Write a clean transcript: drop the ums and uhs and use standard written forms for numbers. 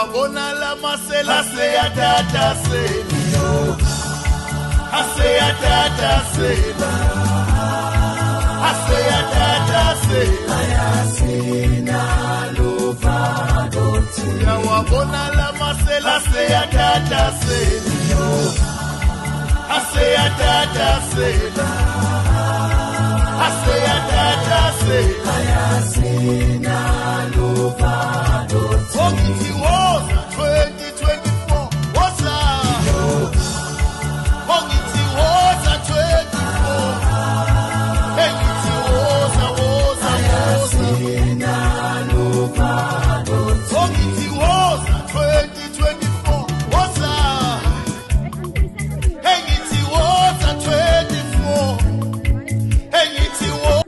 wabona la masela seya tata sela aseya tata sela aseya tata sela ayasina luvadoti ya wabona la masela seya tata sela aseya tata sela aseya tata sela ayasina luvadoti Ongithi woza 2024 woza Ongithi woza 24 Engithi woza woza ayasina luvadoti Ongithi woza 2024 woza Engithi woza 24 Engithi woza